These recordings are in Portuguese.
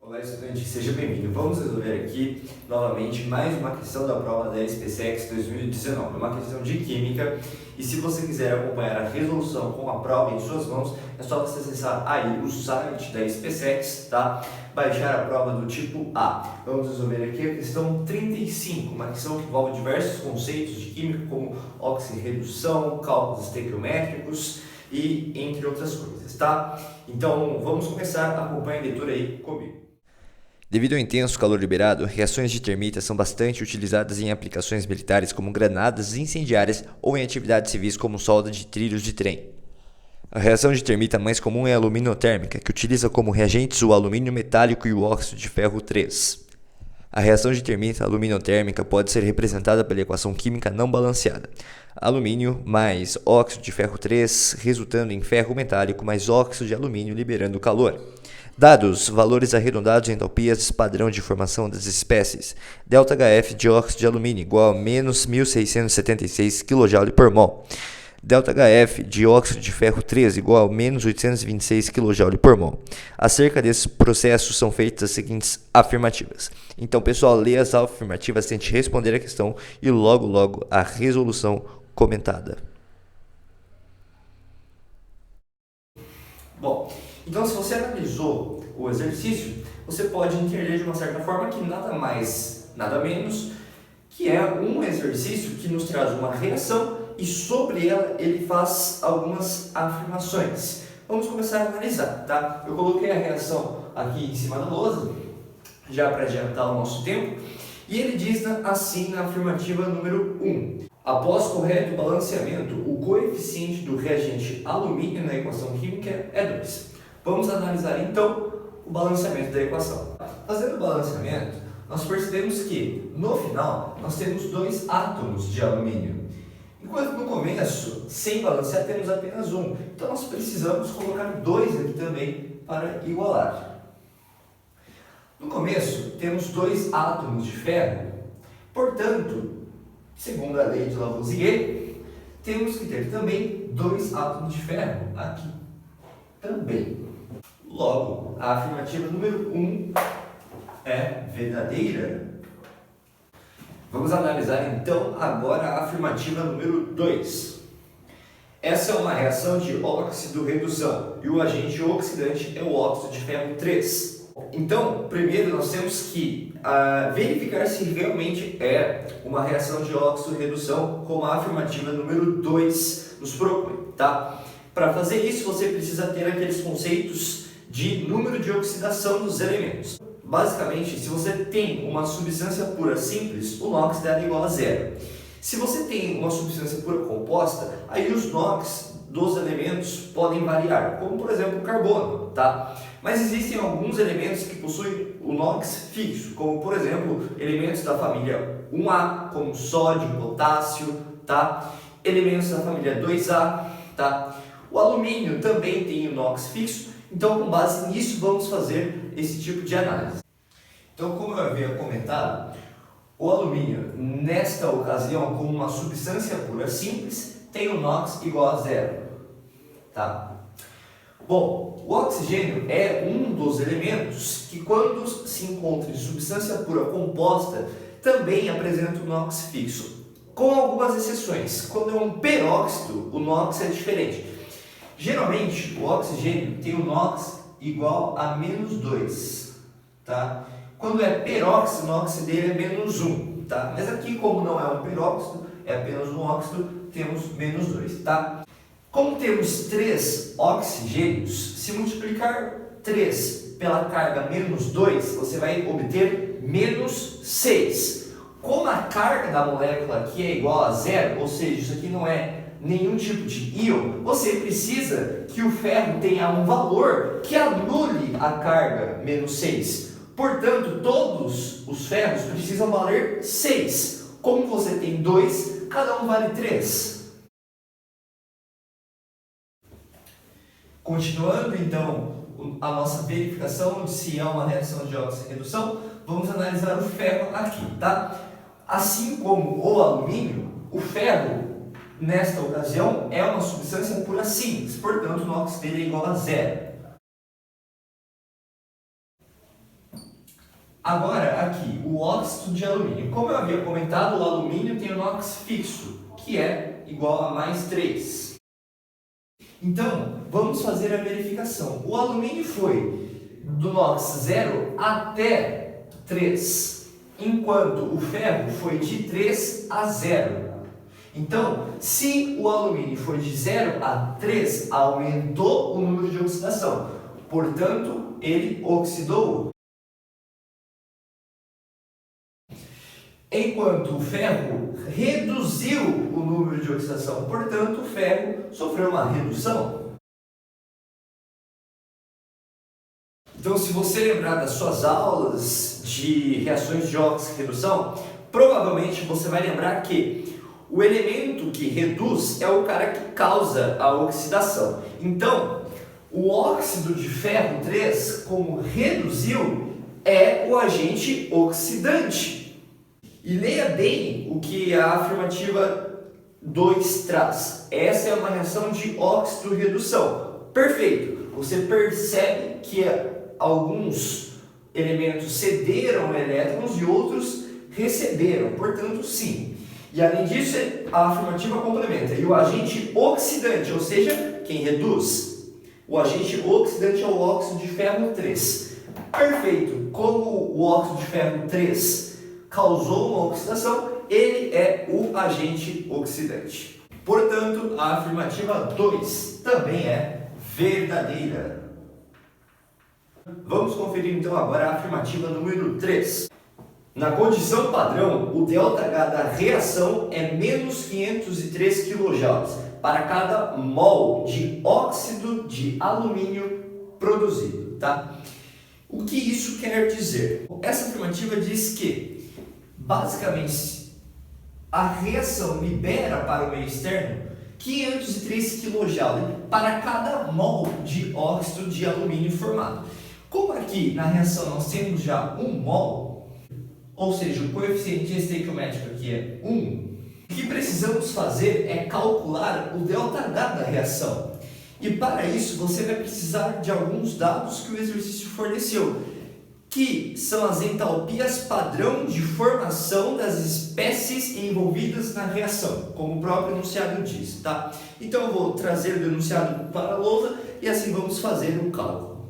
Olá, estudante, seja bem-vindo. Vamos resolver aqui novamente mais uma questão da prova da SPSEX 2019, uma questão de Química. E se você quiser acompanhar a resolução com a prova em suas mãos, é só você acessar aí o site da SPSEX, tá? Baixar a prova do tipo A. Vamos resolver aqui a questão 35, uma questão que envolve diversos conceitos de Química, como oxirredução, cálculos estequiométricos e entre outras coisas, tá? Então, vamos começar. Acompanhe a leitura aí comigo. Devido ao intenso calor liberado, reações de termita são bastante utilizadas em aplicações militares como granadas incendiárias ou em atividades civis como solda de trilhos de trem. A reação de termita mais comum é a aluminotérmica, que utiliza como reagentes o alumínio metálico e o óxido de ferro 3. A reação de termita aluminotérmica pode ser representada pela equação química não balanceada. Alumínio mais óxido de ferro 3, resultando em ferro metálico mais óxido de alumínio liberando calor. Dados valores arredondados em entalpias padrão de formação das espécies. ΔHF de óxido de alumínio igual a menos 1.676 kJ por mol. ΔHF de óxido de ferro 3 igual a menos 826 kJ por mol. Acerca desses processos são feitas as seguintes afirmativas. Então, pessoal, lê as afirmativas, tente responder a questão e logo a resolução comentada. Bom, então se você analisou o exercício, você pode entender de uma certa forma que nada mais, nada menos, que é um exercício que nos traz uma reação e sobre ela ele faz algumas afirmações. Vamos começar a analisar, tá? Eu coloquei a reação aqui em cima da lousa, já para adiantar o nosso tempo, e ele diz assim na afirmativa número 1. Após correto balanceamento, o coeficiente do reagente alumínio na equação química é 2. Vamos analisar então o balanceamento da equação. Fazendo o balanceamento, nós percebemos que no final nós temos 2 átomos de alumínio. Enquanto no começo, sem balancear, temos apenas um. Então nós precisamos colocar 2 aqui também para igualar. No começo, temos 2 átomos de ferro. Portanto, segundo a lei de Lavoisier, temos que ter também 2 átomos de ferro aqui também. Logo, a afirmativa número 1 é verdadeira. Vamos analisar então agora a afirmativa número 2. Essa é uma reação de óxido-redução e o agente oxidante é o óxido de ferro 3. Então, primeiro nós temos que verificar se realmente é uma reação de óxido-redução, como a afirmativa número 2 nos propõe, tá? Para fazer isso, você precisa ter aqueles conceitos de número de oxidação dos elementos. Basicamente, se você tem uma substância pura simples, o NOx dela é igual a 0. Se você tem uma substância pura composta, aí os NOx dos elementos podem variar, como por exemplo o carbono, tá? Mas existem alguns elementos que possuem o NOx fixo, como por exemplo elementos da família 1A, como sódio, potássio, tá? Elementos da família 2A, tá? O alumínio também tem o NOx fixo, então com base nisso vamos fazer esse tipo de análise. Então, como eu havia comentado, o alumínio, nesta ocasião, como uma substância pura simples, tem o NOx igual a 0, tá? Bom, o oxigênio é um dos elementos que, quando se encontra em substância pura composta, também apresenta o NOx fixo, com algumas exceções. Quando é um peróxido, o NOx é diferente. Geralmente, o oxigênio tem o NOx igual a menos 2, tá? Quando é peróxido, o NOx dele é menos 1, tá? Mas aqui, como não é um peróxido, é apenas um óxido, temos menos 2, tá? Como temos 3 oxigênios, se multiplicar 3 pela carga menos 2, você vai obter menos 6. Como a carga da molécula aqui é igual a 0, ou seja, isso aqui não é nenhum tipo de íon, você precisa que o ferro tenha um valor que anule a carga menos 6. Portanto, todos os ferros precisam valer 6. Como você tem 2, cada um vale 3. Continuando então a nossa verificação de se é uma reação de óxido-redução, vamos analisar o ferro aqui, tá? Assim como o alumínio, o ferro, nesta ocasião, é uma substância pura simples, portanto o NOx dele é igual a 0. Agora, aqui, o óxido de alumínio. Como eu havia comentado, o alumínio tem o NOx fixo, que é igual a mais 3. Então, vamos fazer a verificação. O alumínio foi do NOx 0 até 3, enquanto o ferro foi de 3 a 0. Então, se o alumínio foi de 0 a 3, aumentou o número de oxidação. Portanto, ele oxidou. Enquanto o ferro reduziu o número de oxidação, portanto, o ferro sofreu uma redução. Então, se você lembrar das suas aulas de reações de óxido-redução, provavelmente você vai lembrar que o elemento que reduz é o cara que causa a oxidação. Então, o óxido de ferro 3, como reduziu, é o agente oxidante. E leia bem o que a afirmativa 2 traz. Essa é uma reação de óxido-redução. Perfeito! Você percebe que alguns elementos cederam elétrons e outros receberam. Portanto, sim. E além disso, a afirmativa complementa. E o agente oxidante, ou seja, quem reduz? O agente oxidante é o óxido de ferro 3. Perfeito! Como o óxido de ferro 3 causou uma oxidação, ele é o agente oxidante. Portanto, a afirmativa 2 também é verdadeira. Vamos conferir então agora a afirmativa número 3. Na condição padrão, o ΔH da reação é menos 503 kJ para cada mol de óxido de alumínio produzido, tá? O que isso quer dizer? Essa afirmativa diz que basicamente, a reação libera para o meio externo 503 kJ para cada mol de óxido de alumínio formado. Como aqui na reação nós temos já 1 mol, ou seja, o coeficiente estequiométrico aqui é 1, o que precisamos fazer é calcular o ΔH da reação. E para isso você vai precisar de alguns dados que o exercício forneceu, que são as entalpias padrão de formação das espécies envolvidas na reação, como o próprio enunciado diz, tá? Então eu vou trazer o enunciado para a lousa e assim vamos fazer o cálculo.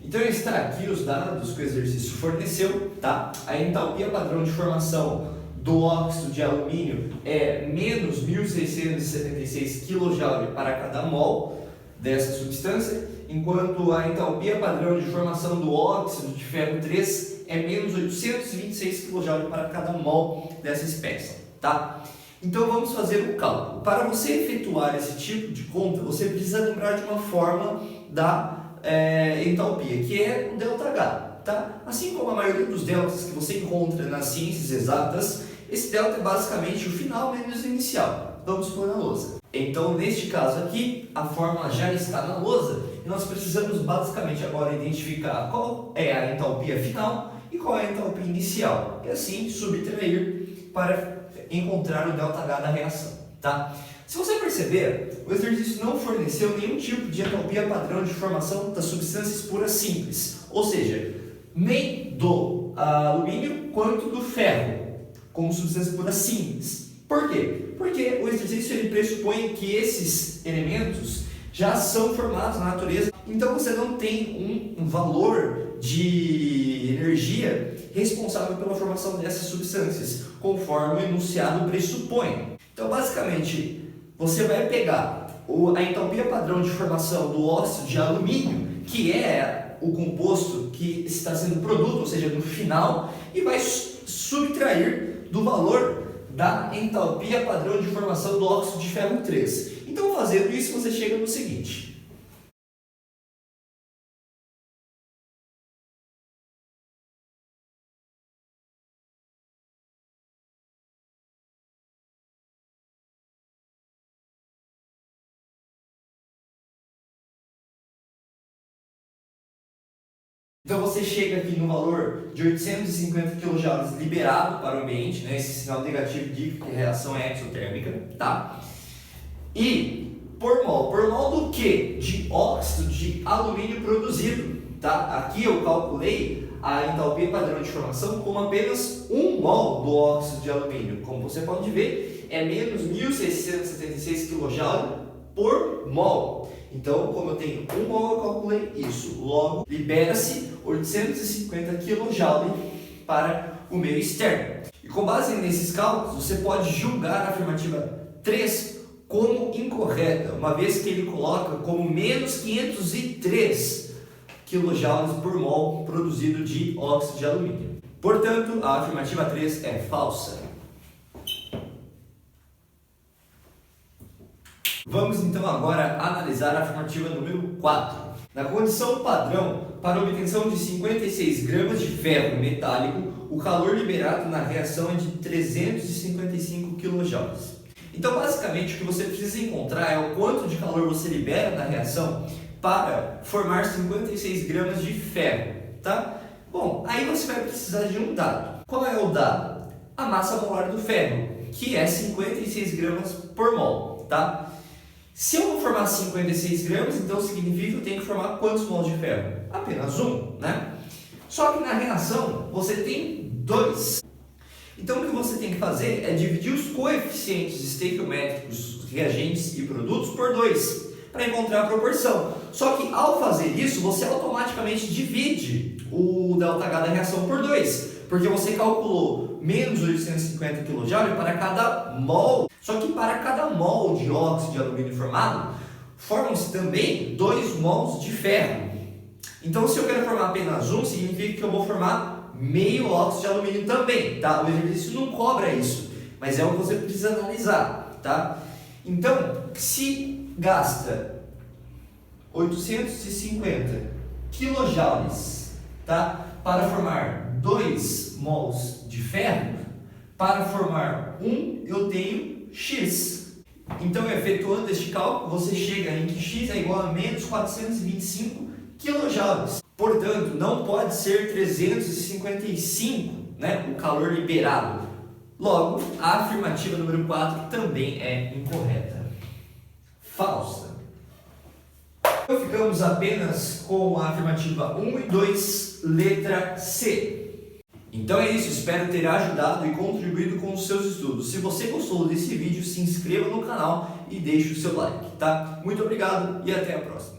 Então está aqui os dados que o exercício forneceu, tá? A entalpia padrão de formação do óxido de alumínio é menos 1.676 kJ para cada mol dessa substância, enquanto a entalpia padrão de formação do óxido de ferro 3 é menos 826 kJ para cada mol dessa espécie, tá? Então vamos fazer o cálculo. Para você efetuar esse tipo de conta, você precisa lembrar de uma forma da entalpia, que é o ΔH, tá? Assim como a maioria dos deltas que você encontra nas ciências exatas, esse delta é basicamente o final menos o inicial. Vamos pôr na lousa. Então, neste caso aqui, a fórmula já está na lousa e nós precisamos basicamente agora identificar qual é a entalpia final e qual é a entalpia inicial, e assim subtrair para encontrar o ΔH da reação, tá? Se você perceber, o exercício não forneceu nenhum tipo de entalpia padrão de formação das substâncias puras simples, ou seja, nem do alumínio quanto do ferro, como substância pura simples. Por quê? Porque o exercício ele pressupõe que esses elementos já são formados na natureza, então você não tem um valor de energia responsável pela formação dessas substâncias, conforme o enunciado pressupõe. Então, basicamente, você vai pegar a entalpia padrão de formação do óxido de alumínio, que é o composto que está sendo produto, ou seja, no final, e vai subtrair do valor da entalpia padrão de formação do óxido de ferro 3. Então, fazendo isso, você chega no seguinte. Então você chega aqui no valor de 850 kJ liberado para o ambiente, né? Esse sinal negativo indica que a reação é exotérmica, tá? E por mol do quê? De óxido de alumínio produzido, tá? Aqui eu calculei a entalpia padrão de formação como apenas 1 mol do óxido de alumínio. Como você pode ver, é menos 1.676 kJ por mol. Então, como eu tenho 1 mol, eu calculei isso. Logo, libera-se 850 kJ para o meio externo. E com base nesses cálculos, você pode julgar a afirmativa 3 como incorreta, uma vez que ele coloca como menos 503 kJ por mol produzido de óxido de alumínio. Portanto, a afirmativa 3 é falsa. Vamos então agora analisar a afirmativa número 4. Na condição padrão, para a obtenção de 56 gramas de ferro metálico, o calor liberado na reação é de 355 kJ. Então, basicamente, o que você precisa encontrar é o quanto de calor você libera na reação para formar 56 gramas de ferro, tá? Bom, aí você vai precisar de um dado. Qual é o dado? A massa molar do ferro, que é 56 gramas por mol, tá? Se eu vou formar 56 gramas, então significa que eu tenho que formar quantos mols de ferro? Apenas 1, né? Só que na reação você tem 2. Então o que você tem que fazer é dividir os coeficientes estequiométricos, reagentes e produtos por 2, para encontrar a proporção. Só que ao fazer isso, você automaticamente divide o ΔH da reação por 2, porque você calculou menos 850 kJ para cada mol. Só que para cada mol de óxido de alumínio formado, formam-se também 2 mols de ferro. Então, se eu quero formar apenas 1, significa que eu vou formar meio óxido de alumínio também, tá? O exercício não cobra isso, mas é o que você precisa analisar, tá? Então, se gasta 850 kJ, tá? Para formar 2 mols de ferro, para formar 1 eu tenho X. Então, efetuando este cálculo, você chega em que X é igual a menos 425 kJ. Portanto, não pode ser 355, né, o calor liberado. Logo, a afirmativa número 4 também é incorreta. Falsa. Então, ficamos apenas com a afirmativa 1 e 2, letra C. Então é isso, espero ter ajudado e contribuído com os seus estudos. Se você gostou desse vídeo, se inscreva no canal e deixe o seu like, tá? Muito obrigado e até a próxima.